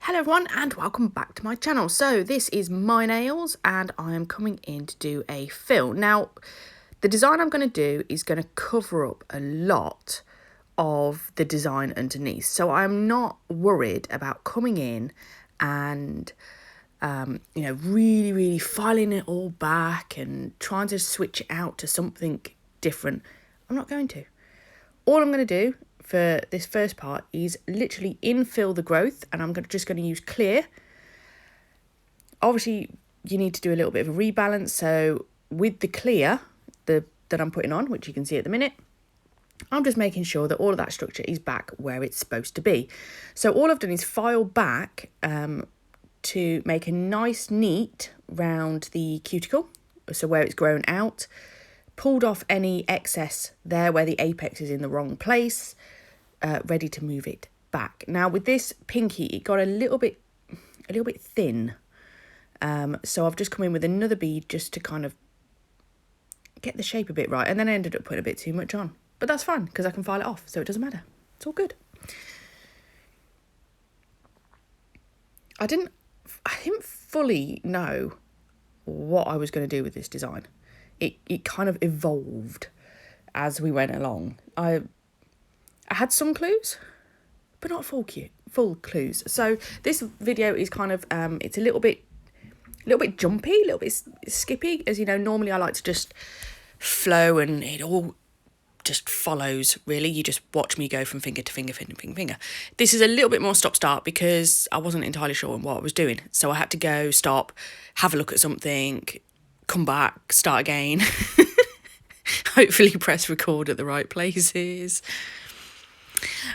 Hello everyone and welcome back to my channel. So this is my nails and I am coming in to do a fill. Now the design I'm going to do is going to cover up a lot of the design underneath. So I'm not worried about coming in and really filing it all back and trying to switch it out to something different. I'm not going to. All I'm going to do for this first part is literally infill the growth, and I'm just going to use clear. Obviously, you need to do a little bit of a rebalance. So with the clear that I'm putting on, which you can see at the minute, I'm just making sure that all of that structure is back where it's supposed to be. So all I've done is file back to make a nice neat round the cuticle, so where it's grown out. Pulled off any excess there where the apex is in the wrong place, ready to move it back. Now with this pinky, it got a little bit thin, so I've just come in with another bead just to kind of get the shape a bit right, and then I ended up putting a bit too much on, but that's fine because I can file it off, so it doesn't matter. It's all good. I didn't fully know what I was going to do with this design. It kind of evolved as we went along. I had some clues, but not full clues. So this video is kind of it's a little bit jumpy, a little bit skippy. As you know, normally I like to just flow and it all just follows, really. You just watch me go from finger to finger, finger. This is a little bit more stop-start because I wasn't entirely sure on what I was doing. So I had to go, stop, have a look at something, come back, start again. Hopefully press record at the right places.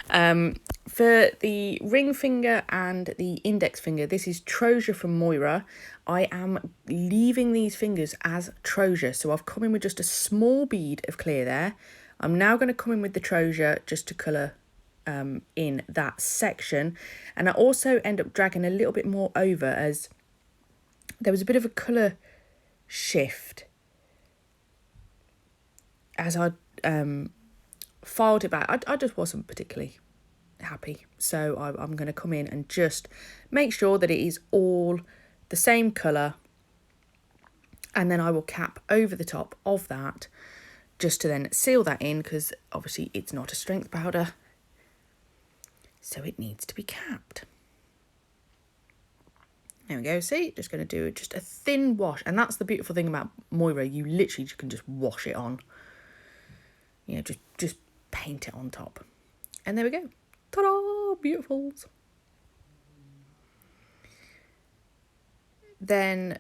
For the ring finger and the index finger, this is troja from Moyra. I am leaving these fingers as troja, so I've come in with just a small bead of clear there. I'm now going to come in with the troja just to colour in that section, and I also end up dragging a little bit more over as there was a bit of a colour shift as I filed it back. I just wasn't particularly happy, so I'm going to come in and just make sure that it is all the same colour, and then I will cap over the top of that just to then seal that in, because obviously it's not a strength powder, so it needs to be capped. There we go. See, just going to do just a thin wash, and that's the beautiful thing about Moyra. You literally can just wash it on. You know, just paint it on top, and there we go. Ta-da! Beautifuls. Then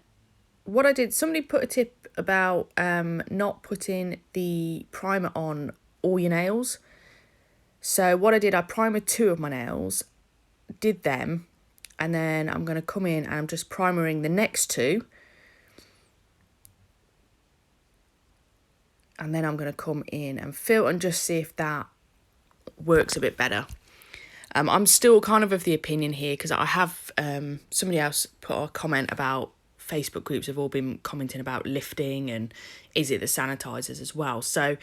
what I did, somebody put a tip about not putting the primer on all your nails. So what I did, I primered 2 of my nails, did them, and then I'm going to come in and I'm just primering the next 2. And then I'm going to come in and fill and just see if that works a bit better. I'm still kind of the opinion here, because I have somebody else put a comment about Facebook groups have all been commenting about lifting and is it the sanitizers as well. So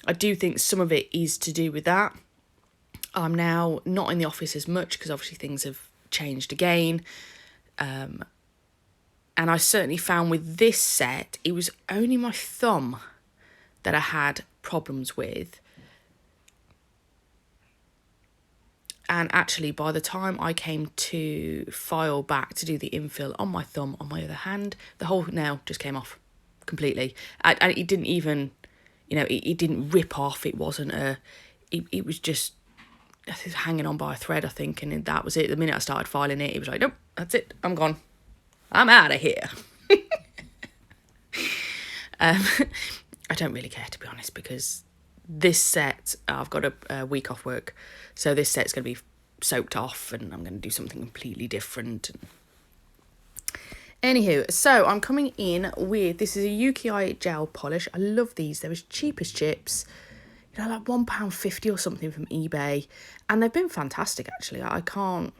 I do think some of it is to do with that. I'm now not in the office as much because obviously things have changed again. And I certainly found with this set, it was only my thumb that I had problems with. And actually, by the time I came to file back to do the infill on my thumb, on my other hand, the whole nail just came off completely. And it didn't even, it didn't rip off. It wasn't it was just hanging on by a thread, I think. And that was it. The minute I started filing it, it was like, nope, that's it. I'm gone. I'm out of here. I don't really care, to be honest, because this set, I've got a week off work, so this set's going to be soaked off and I'm going to do something completely different. Anywho, so I'm coming in with, this is a Yuki gel polish. I love these. They're as cheap as chips, like £1.50 or something from eBay, and they've been fantastic, actually. I can't,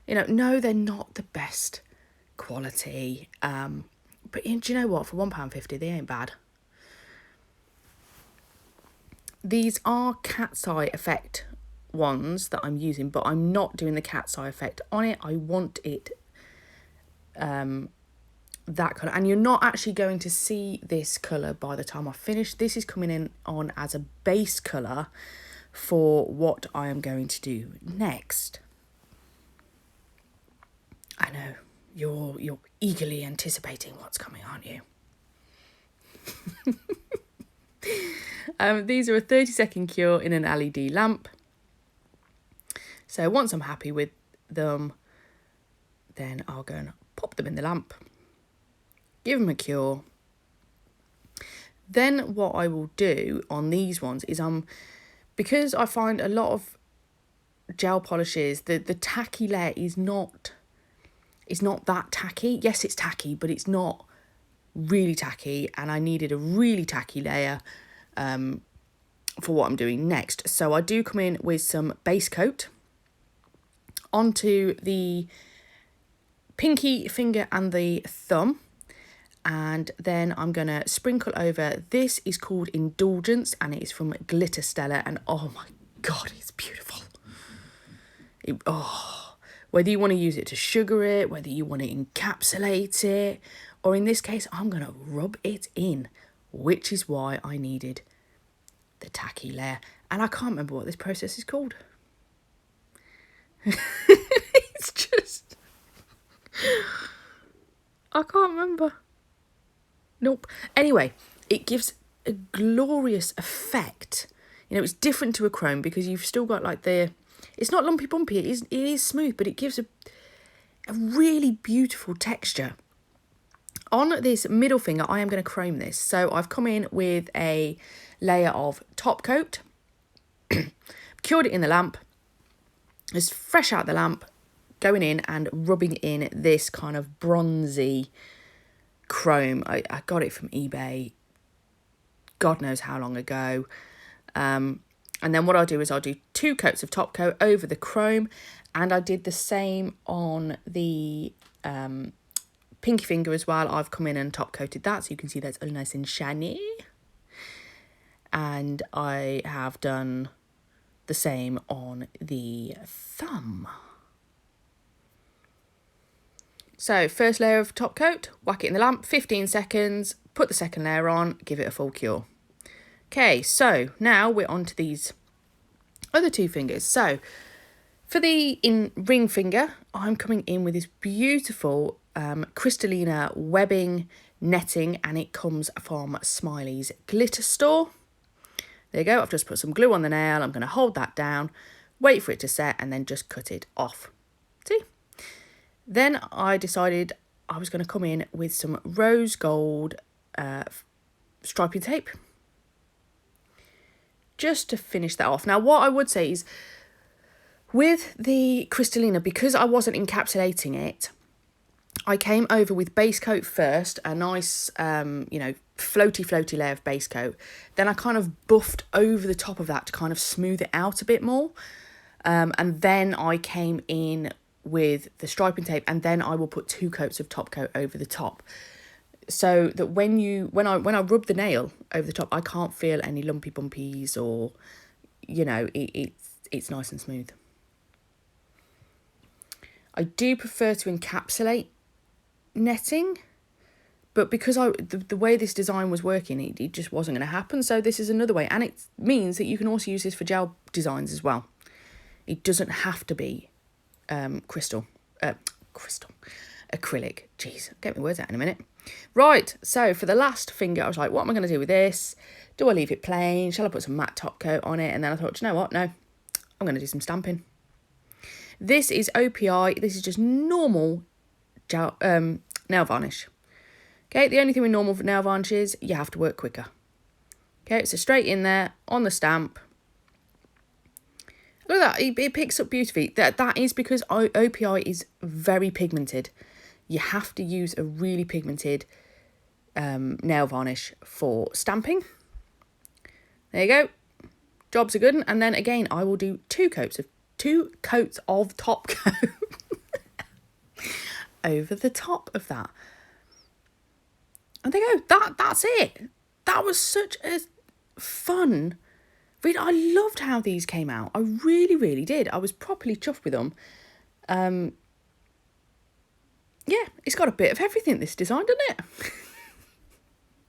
no, they're not the best quality, but do you know what, for £1.50 they ain't bad. These are cat's eye effect ones that I'm using, but I'm not doing the cat's eye effect on it. I want it that colour, and you're not actually going to see this colour by the time I finish. This is coming in on as a base colour for what I am going to do next. I know you're eagerly anticipating what's coming, aren't you? These are a 30-second cure in an LED lamp. So once I'm happy with them, then I'll go and pop them in the lamp, give them a cure. Then what I will do on these ones is because I find a lot of gel polishes, the tacky layer is not that tacky. Yes, it's tacky, but it's not really tacky, and I needed a really tacky layer for what I'm doing next. So I do come in with some base coat onto the pinky finger and the thumb, and then I'm going to sprinkle over. This is called Indulgence, and it is from Glitterstella, and oh my god, it's beautiful. Whether you want to use it to sugar it, whether you want to encapsulate it, or in this case, I'm going to rub it in, which is why I needed the tacky layer. And I can't remember what this process is called. It's just... I can't remember. Nope. Anyway, it gives a glorious effect. You know, it's different to a chrome because you've still got like it's not lumpy bumpy, it is smooth, but it gives a really beautiful texture. On this middle finger, I am going to chrome this. So I've come in with a layer of top coat, cured it in the lamp, it's fresh out the lamp, going in and rubbing in this kind of bronzy chrome. I got it from eBay, God knows how long ago. And then what I'll do is I'll do 2 coats of top coat over the chrome, and I did the same on the pinky finger as well. I've come in and top coated that, so you can see that's all nice and shiny. And I have done the same on the thumb. So first layer of top coat, whack it in the lamp, 15 seconds, put the second layer on, give it a full cure. Okay, so now we're on to these other 2 fingers. So for the ring finger, I'm coming in with this beautiful Crystalina webbing netting, and it comes from Smilies Glitterstore. There you go, I've just put some glue on the nail. I'm going to hold that down, wait for it to set, and then just cut it off. See? Then I decided I was going to come in with some rose gold striping tape, just to finish that off. Now, what I would say is, with the Crystalina, because I wasn't encapsulating it, I came over with base coat first, a nice, floaty layer of base coat. Then I kind of buffed over the top of that to kind of smooth it out a bit more. And then I came in with the striping tape, and then I will put 2 coats of top coat over the top, so that when I rub the nail over the top, I can't feel any lumpy bumpies, or it's nice and smooth. I do prefer to encapsulate netting, but because the way this design was working, it just wasn't going to happen. So this is another way, and it means that you can also use this for gel designs as well. It doesn't have to be acrylic. Jeez, I'll get my words out in a minute. Right, so for the last finger, I was like, what am I going to do with this? Do I leave it plain? Shall I put some matte top coat on it? And then I thought, you know what? No, I'm going to do some stamping. This is OPI. This is just normal gel, nail varnish. Okay, the only thing with normal nail varnish is you have to work quicker. Okay, so straight in there on the stamp. Look at that, it picks up beautifully. That is because OPI is very pigmented. You have to use a really pigmented nail varnish for stamping. There you go. Job's a good one. And then again, I will do 2 coats of top coat over the top of that. And there you go. That's it. That was such a fun I loved how these came out. I really, really did. I was properly chuffed with them. Yeah, it's got a bit of everything, this design, doesn't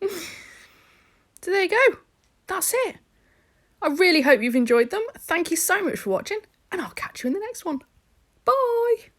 it? So there you go. That's it. I really hope you've enjoyed them. Thank you so much for watching, and I'll catch you in the next one. Bye.